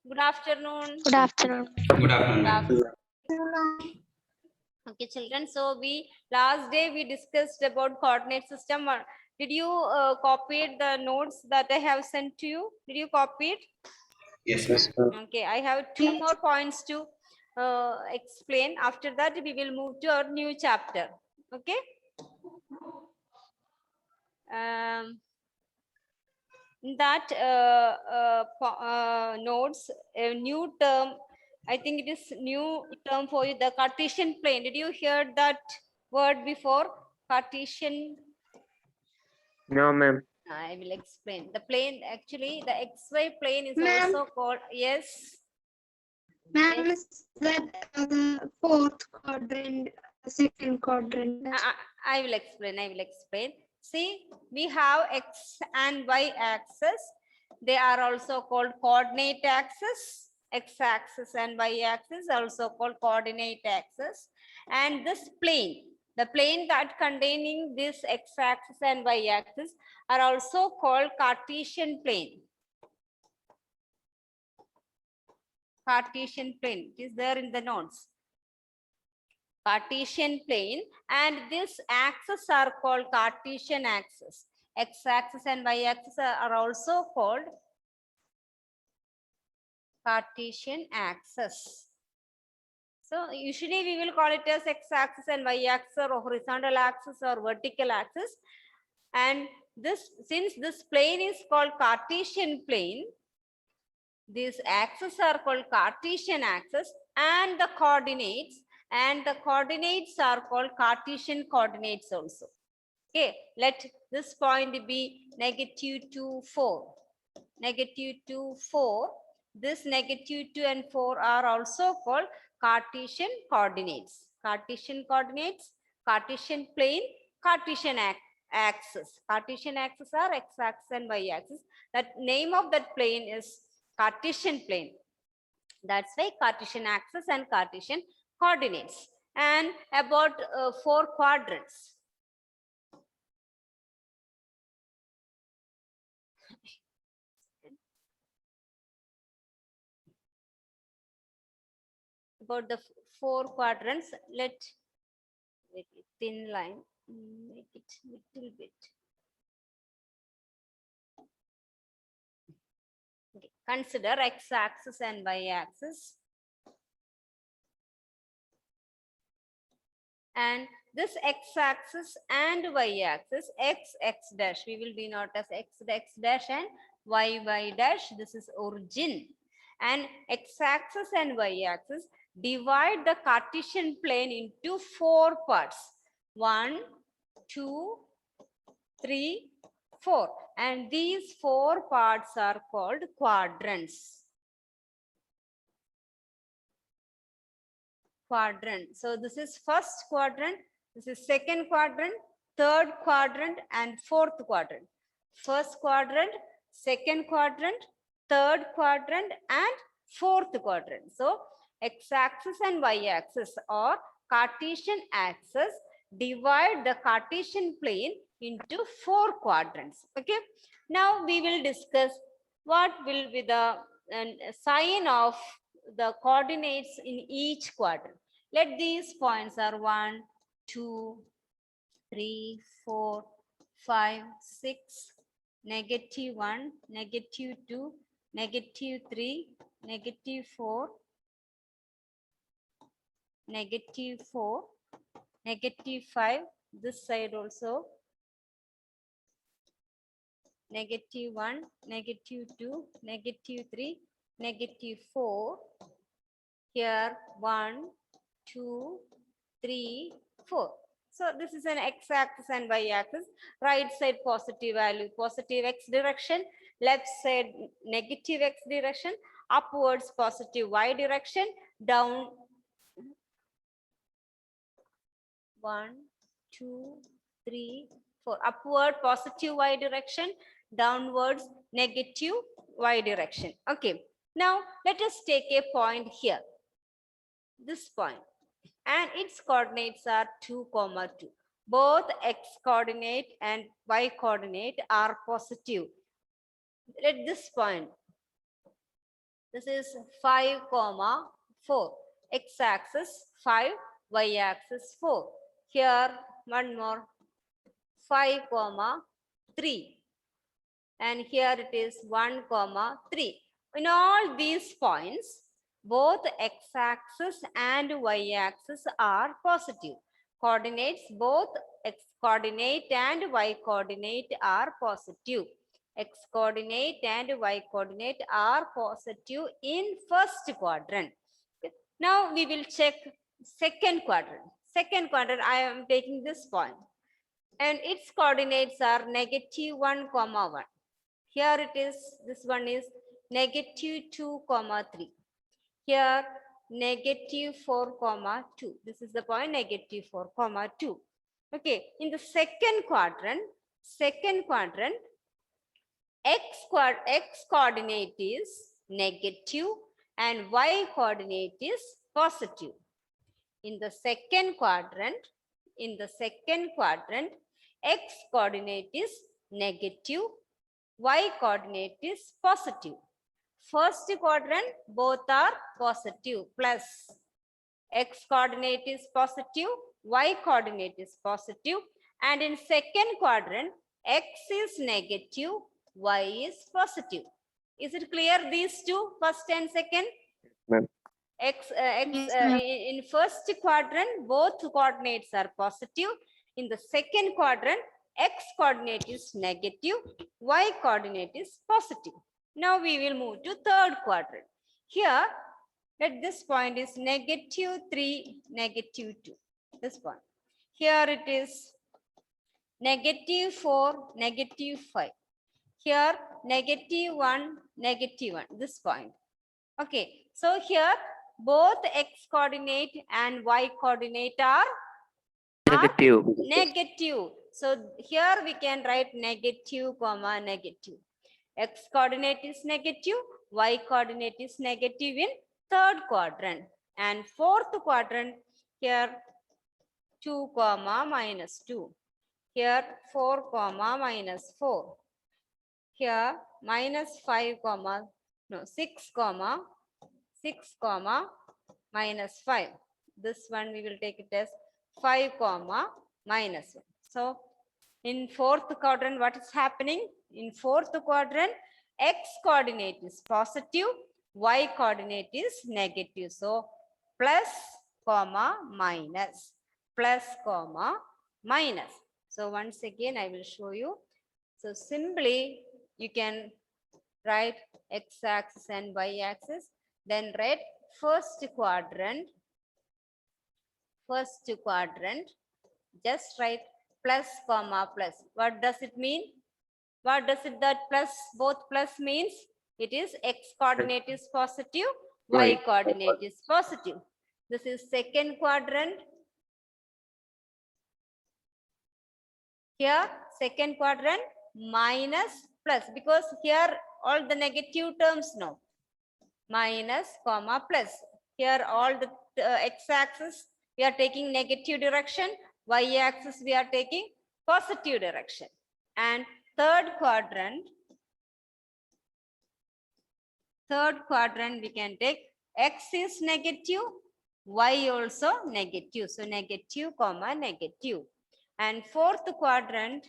Good afternoon. Good afternoon. Good afternoon, Good ma'am. afternoon. Okay, children. So we last day we discussed about coordinate system. Did you copy the notes that I have sent to you? Did you copy it? Yes, ma'am. Okay, I have two more points to explain. After that, we will move to our new chapter. Okay. In that notes, a new term. I think it is new term for you. The Cartesian plane. Did you hear that word before? Cartesian. No, ma'am. I will explain. The plane, actually, the XY plane is Ma'am. also called, yes. Ma'am, Yes. is that the fourth quadrant, second quadrant? I will explain. I will explain. See, we have X and Y axis. They are also called coordinate axis. X axis and Y axis also called coordinate axis. And this plane, the plane that containing this X axis and Y axis are also called Cartesian plane. Cartesian plane. It is there in the notes. Cartesian plane, and this axis are called Cartesian axis. X axis and Y axis are also called Cartesian axis. So usually we will call it as X axis and Y axis, or horizontal axis or vertical axis. And this, since this plane is called Cartesian plane, these axes are called Cartesian axis, and the coordinates are called Cartesian coordinates also. Okay, let this point be -2, 4. -2, 4. This -2 and 4 are also called Cartesian coordinates. Cartesian coordinates, Cartesian plane, Cartesian axis. Cartesian axis are X axis and Y axis. That name of that plane is Cartesian plane. That's why Cartesian axis and Cartesian coordinates. And about 4 quadrants. About the 4 quadrants, let make it thin line, make it little bit. Okay. Consider X axis and Y axis. And this X axis and Y axis, X dash, we will denote as X dash and Y dash. This is origin. And X axis and Y axis divide the Cartesian plane into 4 parts. 1, 2, 3, 4. And these 4 parts are called quadrants. Quadrant. So this is first quadrant, this is second quadrant, third quadrant, and fourth quadrant. First quadrant, second quadrant, third quadrant, and fourth quadrant. So X-axis and Y-axis or Cartesian axis divide the Cartesian plane into 4 quadrants. Okay. Now we will discuss what will be the sign of the coordinates in each quadrant. Let these points are 1, 2, 3, 4, 5, 6, -1, -2, -3, -4, -4, -5, this side also, -1, -2, -3, -4, here 1, 2, 3, 4. So this is an X-axis and Y-axis. Right side positive value, positive X direction. Left side negative X direction. Upwards positive Y direction. Down 1, 2, 3, 4. Upward positive Y direction. Downwards negative Y direction. Okay. Now let us take a point here. This point. And its coordinates are 2, 2. Both X coordinate and Y coordinate are positive. At this point, This is 5, 4. X-axis 5, y-axis 4. Here, one more, 5, 3. And here it is 1, 3. In all these points, both x-axis and y-axis are positive. Coordinates, both x-coordinate and y-coordinate are positive. X-coordinate and y-coordinate are positive in first quadrant. Now we will check second quadrant. Second quadrant, I am taking this point. And its coordinates are negative 1, 1. Here it is, this one is negative 2, 3. Here, negative 4, 2. This is the point, negative 4, 2. Okay, in the second quadrant, x coordinate is negative and y coordinate is positive. In the second quadrant, x coordinate is negative, y coordinate is positive. First quadrant, both are positive, plus x coordinate is positive, y coordinate is positive, and in second quadrant, x is negative, y is positive. Is it clear, these two, first and second? Ma'am. In first quadrant, both coordinates are positive. In the second quadrant, x coordinate is negative, y coordinate is positive. Now we will move to third quadrant. Here, at this point is negative 3, negative 2. This one. Here it is negative 4, negative 5. Here, negative 1, negative 1. This point. Okay. So here, both x coordinate and y coordinate are Negative. negative. So here we can write negative, negative. X coordinate is negative, y coordinate is negative in third quadrant. And fourth quadrant, here 2, minus 2. Here 4, minus 4. Here minus 5, 6, 6, minus 5. This one we will take it as 5, minus 1. So in fourth quadrant, what is happening? In fourth quadrant, x coordinate is positive, y coordinate is negative. So plus, minus, plus, minus. So once again, I will show you. So simply you can write x-axis and y-axis. Then write first quadrant. Just write plus, plus. What does it mean? What does it that plus, both plus means? It is x coordinate is positive, y Right. coordinate is positive. This is second quadrant. Here, second quadrant, minus, plus, because here all the negative terms no. Minus, plus. Here all the x-axis, we are taking negative direction. Y-axis, we are taking positive direction. And third quadrant, we can take x is negative, y also negative. So negative, negative. And fourth quadrant,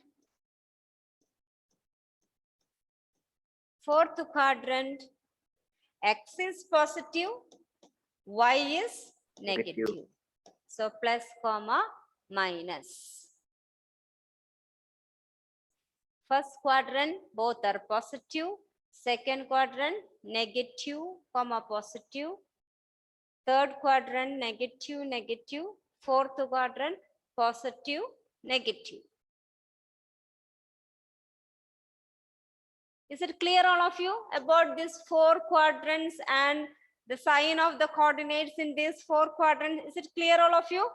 x is positive, y is negative. Negative. So plus, minus. First quadrant, both are positive. Second quadrant, negative, positive. Third quadrant, negative, negative. Fourth quadrant, positive, negative. Is it clear, all of you, about these four quadrants and the sign of the coordinates in these four quadrants? Is it clear, all of you?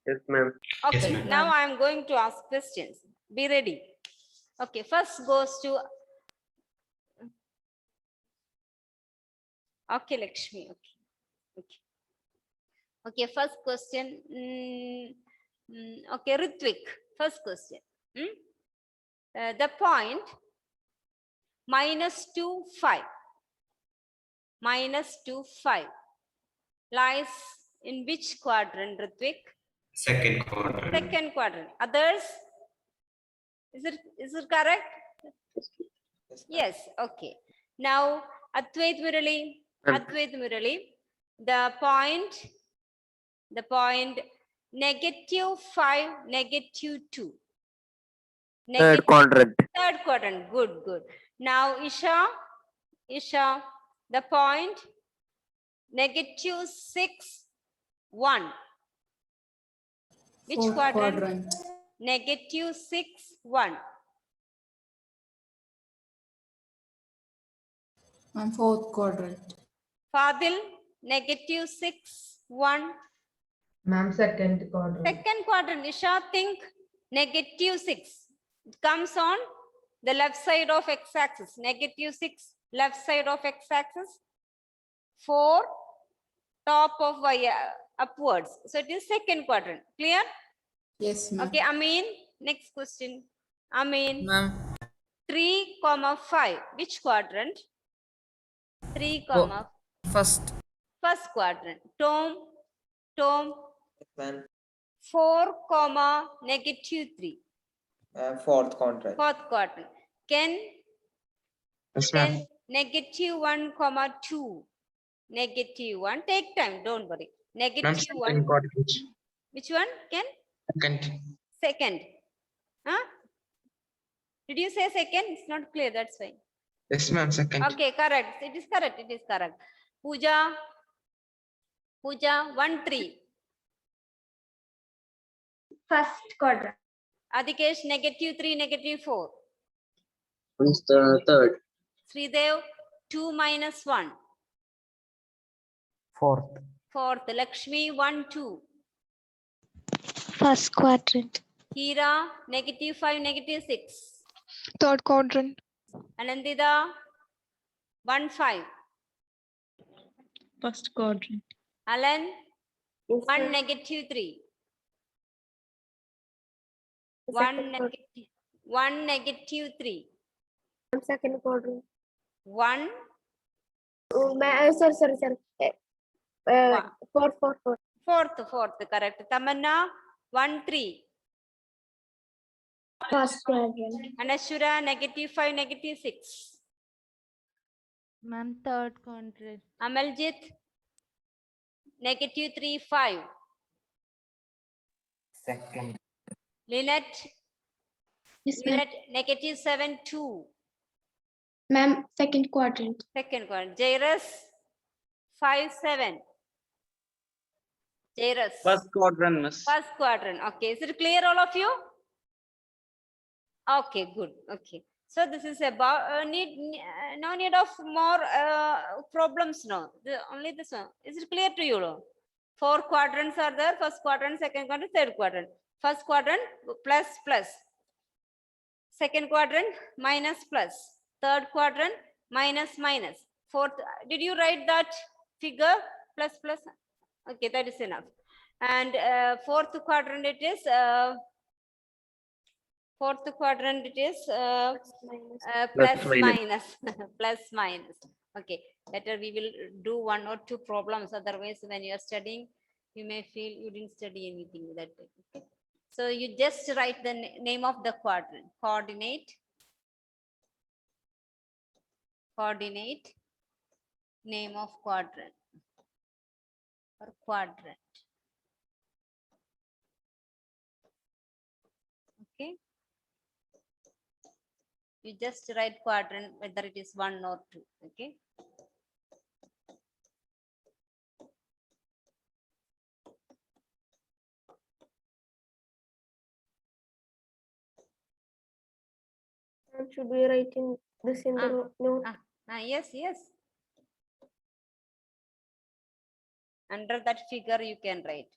Yes, ma'am. Okay, Yes, ma'am. now I am going to ask questions. Be ready. Okay, first goes to okay, Lakshmi. Okay, first question. Okay, Ritvik. First question. The point -2, 5. minus 2, 5 lies in which quadrant, Ritvik? Second quadrant. Second quadrant. Others? Is it correct? Yes, okay. Now, Advait Murali, the point -5, -2. Third quadrant. Third quadrant, good. Now, Isha, the point -6, 1. Which Fourth quadrant? -6, 1. And fourth quadrant. Fadil, -6, 1. Ma'am, second quadrant. Second quadrant, Isha, think -6. It comes on the left side of x-axis. -6, left side of x-axis. 4, top of y upwards. So it is second quadrant. Clear? Yes, ma'am. Okay, Amin, next question. Amin, Ma'am, 3, 5. Which quadrant? 3, first. first quadrant. Tom, Ma'am, 4, -3. fourth quadrant. Fourth quadrant. Ken, Yes, ma'am. -1, 2. -1. Take time, don't worry. -1. quadrant. Which one? Ken? Second. Second. Huh? Did you say second? It's not clear. That's why. Yes, ma'am. Second. Okay, correct. It is correct. Pooja, 1, 3. First quadrant. Adikesh, -3, -4. Who's the third? Sridev, 2 - 1. Fourth. Fourth. Lakshmi, 1, 2. First quadrant. Hira, -5, -6. Third quadrant. Anandita, 1, 5. First quadrant. Alan, 1, -3. 1, -3. Second quadrant. 1, Sorry. Fourth. fourth, correct. Tamanna, 1, 3. First quadrant. Anashura, -5, -6. Ma'am, third quadrant. Amaljit, -3, 5. Second. Lynette, Yes, ma'am. -7, 2. Ma'am, second quadrant. Second quadrant. Jairus, 5, 7. Jairus. First quadrant, miss. First quadrant. Okay. Is it clear, all of you? Okay, good. Okay. So this is about no need of more problems now. Only this one. Is it clear to you? 4 quadrants are there. First quadrant, second quadrant, third quadrant. First quadrant plus. Second quadrant minus. Third quadrant minus. Fourth. Did you write that figure? Plus. Okay, that is enough. And fourth quadrant it is. Fourth quadrant it is plus minus. Plus minus. Okay, better we will do 1 or 2 problems. Otherwise, when you are studying, you may feel you didn't study anything that day. Okay. So you just write the name of the quadrant. Coordinate. Name of quadrant. Or quadrant. Okay. You just write quadrant, whether it is 1 or 2. Okay. Should be writing this in the note. Yes. Under that figure, you can write.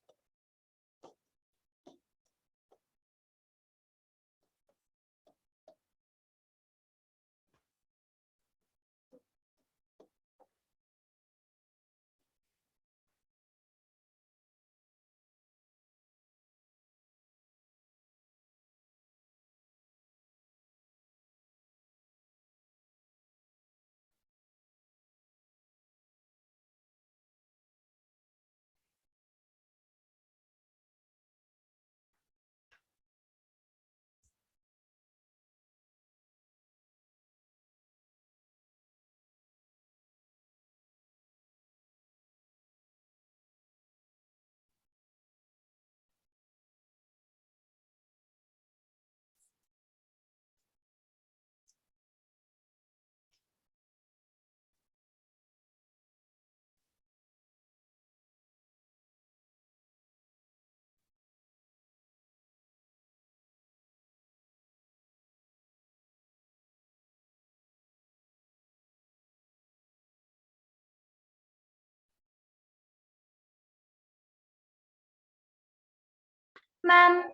Ma'am,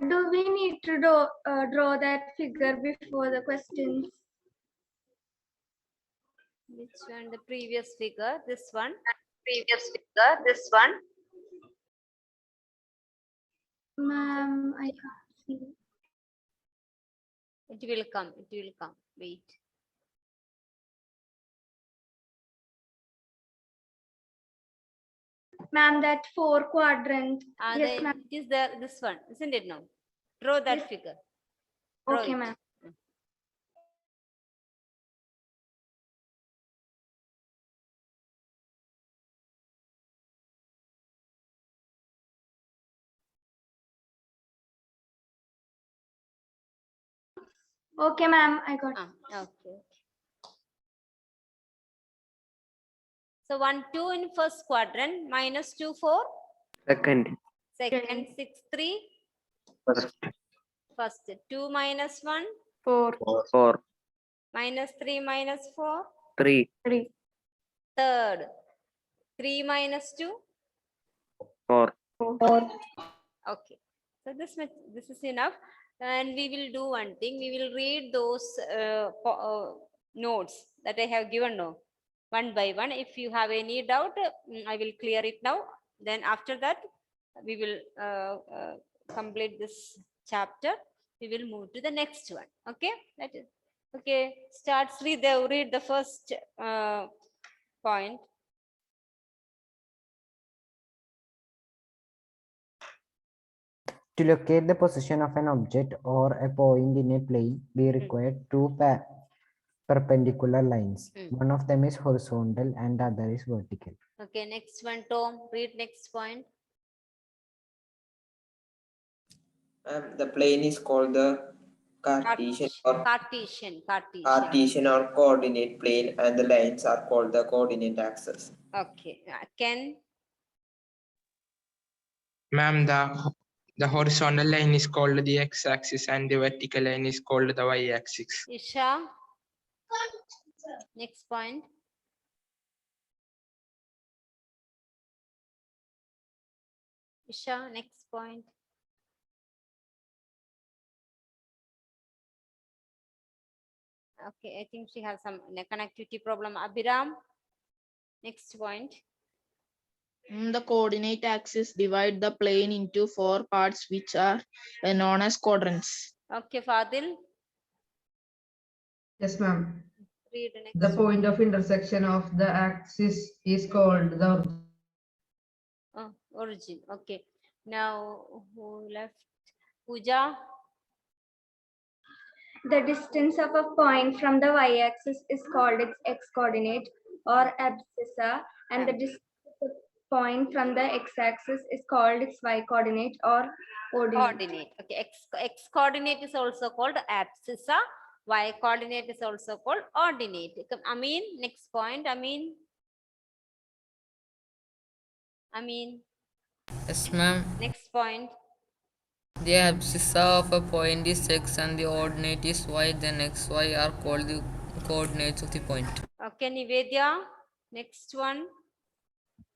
do we need to draw that figure before the questions? Which one? The previous figure, this one. Ma'am, I can't see. It will come, wait. Ma'am, that 4 quadrant. Yes, Then ma'am. it is there, this one, isn't it now? Draw that Yes. figure. Draw Okay, it. ma'am. Okay, ma'am, I got it. Okay. So 1, 2 in first quadrant, minus 2, 4. Second. Second, 6, 3. First. First, 2 minus 1, 4. minus 3 minus 4. 3. Third, 3 minus 2. 4. Okay. So this is enough. And we will do one thing. We will read those notes that I have given now, one by one. If you have any doubt, I will clear it now. Then after that, we will complete this chapter. We will move to the next one. Okay. That is okay. Read the first point. To locate the position of an object or a point in a plane, we require two perpendicular lines. One of them is horizontal and the other is vertical. Okay, next one, Tom. Read next point. The plane is called the Cartesian or coordinate plane, and the lines are called the coordinate axis. Okay, Ken. Ma'am, the horizontal line is called the x-axis and the vertical line is called the y-axis. Isha. Next point. Isha, next point. Okay, I think she has some connectivity problem. Abhiram, next point. The coordinate axis divide the plane into 4 parts, which are known as quadrants. Okay, Fadil. Yes, ma'am. Read the next. The point of intersection of the axis is called the origin. Okay. Now, who left? Pooja. The distance of a point from the y-axis is called its x-coordinate or abscissa, and the distance of a point from the x-axis is called its y-coordinate or ordinate. Okay, x-coordinate is also called abscissa. Y-coordinate is also called ordinate. Amin, next point. Amin. Yes, ma'am. Next point. The abscissa of a point is x and the ordinate is y, then x, y are called the coordinates of the point. Okay, Nivedya, next one.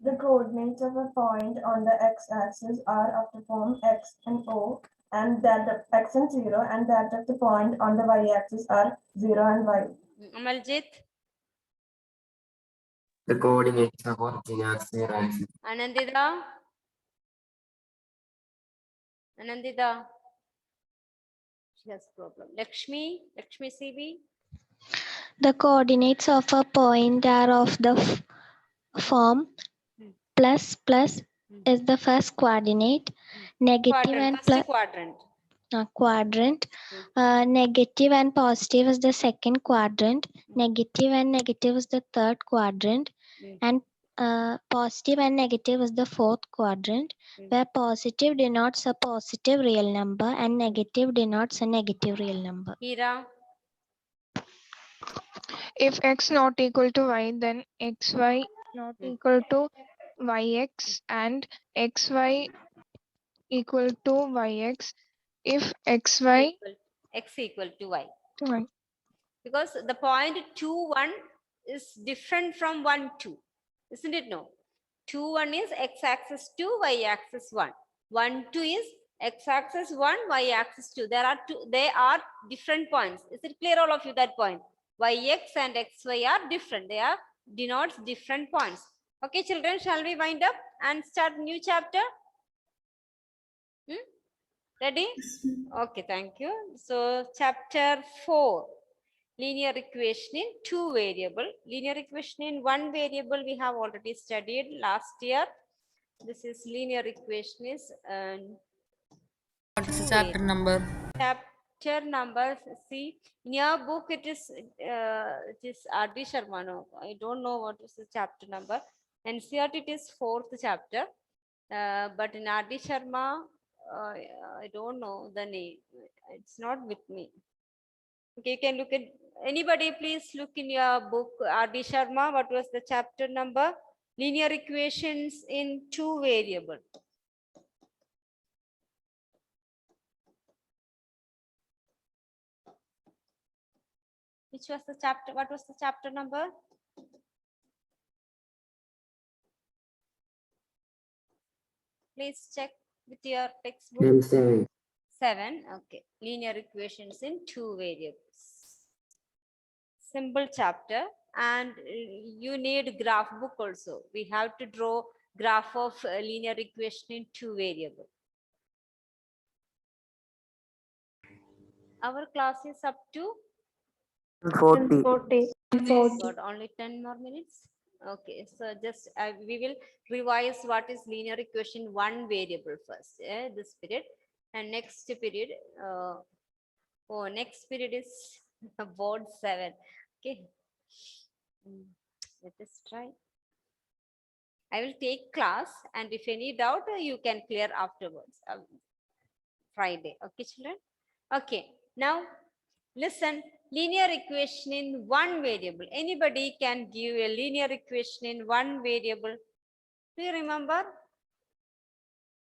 The coordinates of a point on the x-axis are of the form x and O, and that of x and 0, and that of the point on the y-axis are 0 and y. Amaljit. The coordinates of origin are 0 and 0. Anandita. She has problem. Lakshmi CB. The coordinates of a point are of the form plus is the first coordinate, negative and plus quadrant. Negative and positive is the second quadrant, negative and negative is the third quadrant, and positive and negative is the fourth quadrant, where positive denotes a positive real number and negative denotes a negative real number. Hira. If x not equal to y, then xy not equal to yx and xy equal to yx. If xy x equal to y. y. Because the point 2, 1 is different from 1, 2. Isn't it? No. 2, 1 is x-axis 2, y-axis 1. 1, 2 is x-axis 1, y-axis 2. There are two, they are different points. Is it clear, all of you, that point? Yx and xy are different. They are denotes different points. Okay, children, shall we wind up and start new chapter? Ready? Okay, thank you. So chapter 4, linear equation in 2 variable. Linear equation in 1 variable we have already studied last year. This is linear equation is What is the chapter number? Chapter number, see, in your book it is R.D. Sharma. No, I don't know what is the chapter number. And CRT it is 4th chapter. But in R.D. Sharma, I don't know the name. It's not with me. Okay, you can look at, anybody please look in your book, R.D. Sharma, what was the chapter number? Linear equations in 2 variable. Which was the chapter? What was the chapter number? Please check with your textbook. 7. 7. Okay. Linear equations in 2 variables. Simple chapter, and you need graph book also. We have to draw graph of linear equation in 2 variable. Our class is up to 40. got only 10 more minutes. Okay, so just we will revise what is linear equation 1 variable first, this period, and next period next period is board 7. Okay, let us try. I will take class, and if any doubt you can clear afterwards, Friday. Okay, children. Okay, now listen. Linear equation in 1 variable. Anybody can give a linear equation in 1 variable? Do you remember?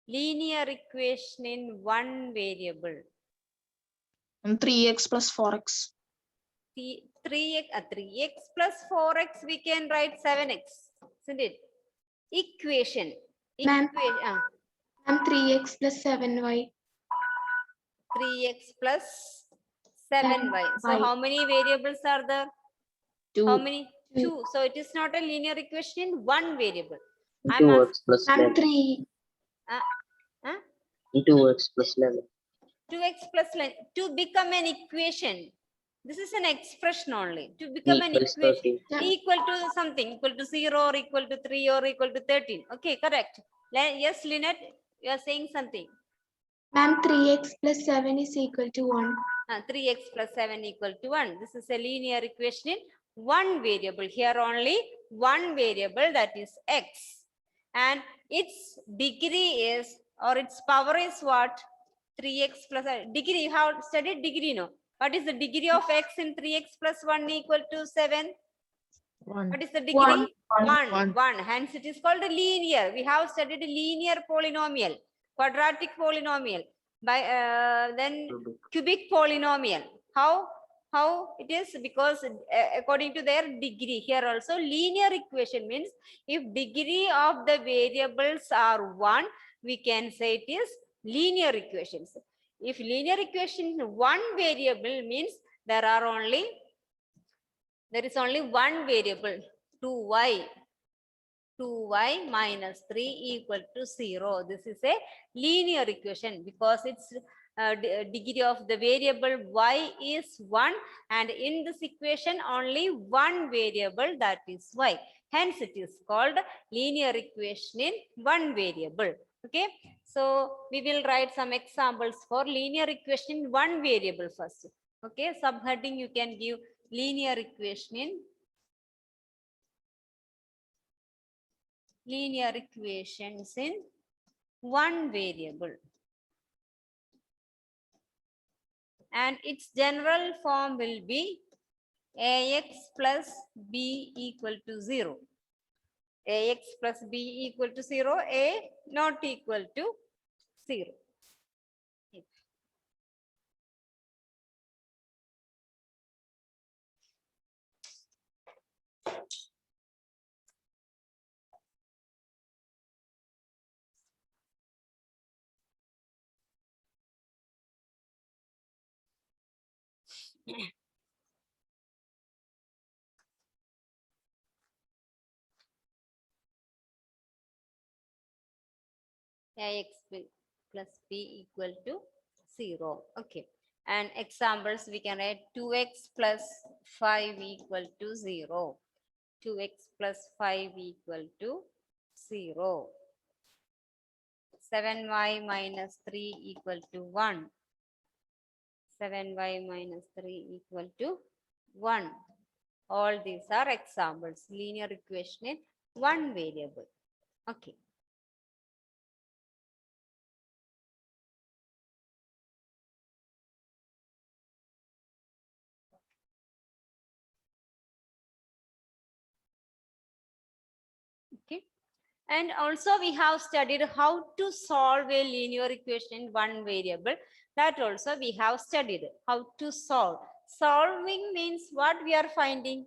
Linear equation in 1 variable. 3x plus 4x. 3x plus 4x, we can write 7x, isn't it? Equation. Ma'am, 3x plus 7y. 3x plus 7y. So how many variables are there? 2. How many? 2. So it is not a linear equation in 1 variable. 2x plus 11. 3. 2x plus 11. 2x plus 11 to become an equation. This is an expression only. To become an equation 13. equal to something, equal to 0 or equal to 3 or equal to 13. Okay, correct. Yes, Lynette, you are saying something. Ma'am, 3x plus 7 is equal to 1. 3x plus 7 equal to 1. This is a linear equation in 1 variable. Here only 1 variable, that is x. And its degree is, or its power is what? 3x plus degree. You have studied degree, no? What is the degree of x in 3x plus 1 equal to 7? 1. What is the degree? 1. 1. Hence it is called a linear. We have studied a linear polynomial, quadratic polynomial, by then cubic polynomial. How it is? Because according to their degree, here also linear equation means if degree of the variables are 1, we can say it is linear equations. If linear equation 1 variable means there is only 1 variable, 2y minus 3 equal to 0. This is a linear equation because its degree of the variable y is 1, and in this equation only 1 variable, that is y. Hence it is called linear equation in 1 variable. Okay, so we will write some examples for linear equation in 1 variable first. Okay, subheading you can give linear equation in linear equations in 1 variable, and its general form will be ax plus b equal to 0. Ax plus b equal to 0, a not equal to 0. Ax plus b equal to 0. Okay. And examples we can write 2x plus 5 equal to 0. 2x plus 5 equal to 0. 7y minus 3 equal to 1. 7y minus 3 equal to 1. All these are examples. Linear equation in one variable. Okay. Okay. And also we have studied how to solve a linear equation in one variable. That also we have studied how to solve. Solving means what we are finding.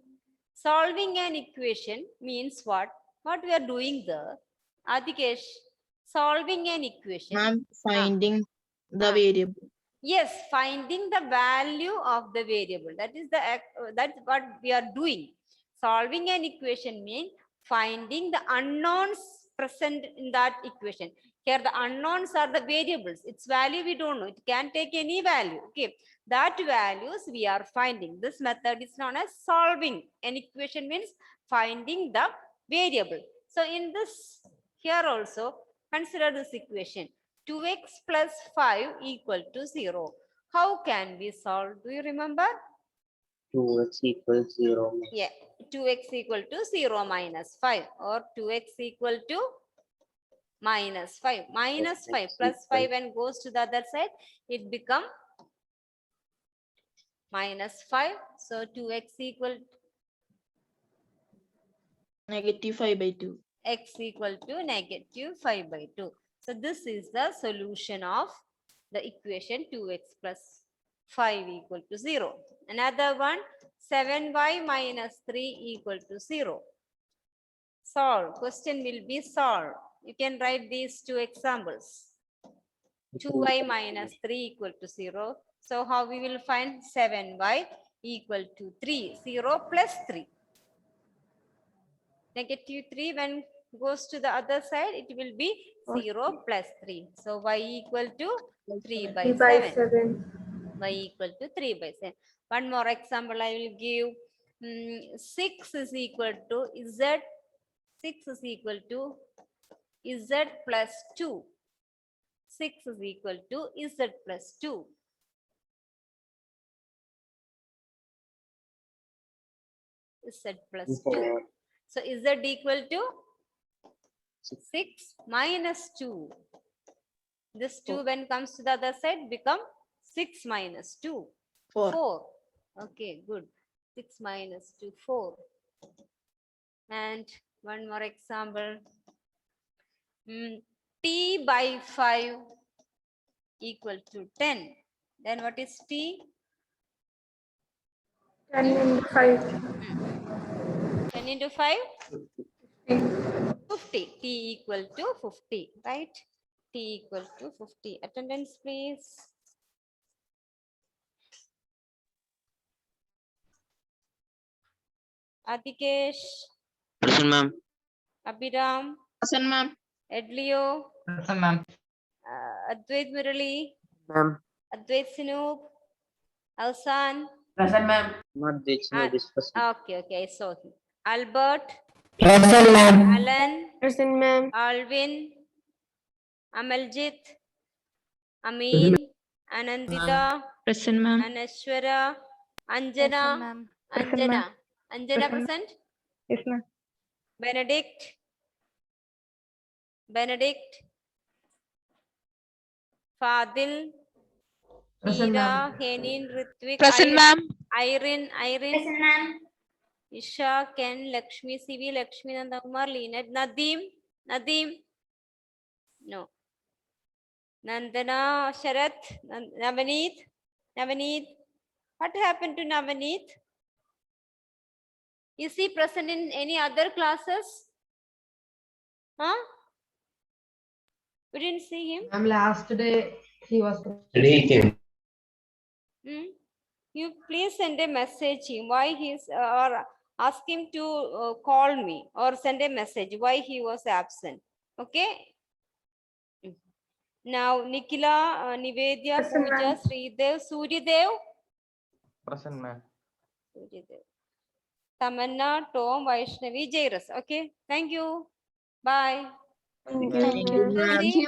Solving an equation means what? What we are doing there. Adikesh, solving an equation. Ma'am, finding the variable. Yes, finding the value of the variable. That is that's what we are doing. Solving an equation means finding the unknowns present in that equation. Here the unknowns are the variables. Its value we don't know. It can take any value. Okay, that values we are finding. This method is known as solving an equation, means finding the variable. So in this here also consider this equation. 2x plus 5 equal to 0. How can we solve? Do you remember? 2x equals 0. Yeah, 2x equal to 0 minus 5, or 2x equal to minus 5. Minus 5 plus 5 and goes to the other side, it become minus 5. So 2x equal Negative 5 by 2. X equal to negative 5 by 2. So this is the solution of the equation 2x plus 5 equal to 0. Another one, 7y minus 3 equal to 0. Solve. Question will be solved. You can write these two examples. 2y minus 3 equal to 0. So how we will find 7y equal to 3. 0 plus 3. Negative 3 when goes to the other side, it will be 0 plus 3. So y equal to 3 by 7. Y equal to 3 by 7. One more example I will give. 6 is equal to z. 6 is equal to z plus 2. 6 is equal to z plus 2. Z plus 2. So z equal to 6 minus 2. This 2 when comes to the other side become 6 minus 2. 4. Okay, good. 6 minus 2, 4. And one more example. T by 5 equal to 10. Then what is T? 10 into 5. 10 into 5? 50. T equal to 50, right? T equal to 50. Attendance, please. Adikesh. Present, ma'am. Abhiram. Present, ma'am. Edlio. Present, ma'am. Advait Murali. Ma'am. Advait Sinoop. Alsan. Present, ma'am. Not this, no, this person. Okay, okay, I saw him. Albert. Present, ma'am. Alan. Present, ma'am. Alvin. Amaljit. Amin. Anandita. Present, ma'am. Anashwara. Anjana. Anjana. Anjana present? Yes, ma'am. Benedict. Benedict. Fadil. Present, Ira, ma'am. Henin, Ritvik. Present, ma'am. Irene. Present, ma'am. Isha, Ken, Lakshmi, CV, Lakshmi, Nandakumar, Leenat, Nadeem. Nadeem. No. Nandana, Sharat, Navaneet. Navaneet. What happened to Navaneet? Is he present in any other classes? Huh? We didn't see him. Ma'am, last day he was. Hmm? you please send a message him why he's or ask him to call me or send a message why he was absent. Okay. Now Nikila, Nivedya, Present, Pooja, ma'am. Sridev, Suryadev, Present, ma'am. Suryadev, Tamanna, Tom, Vaishnavi, Jairus. Okay. Thank you. Bye. Thank you. Susie?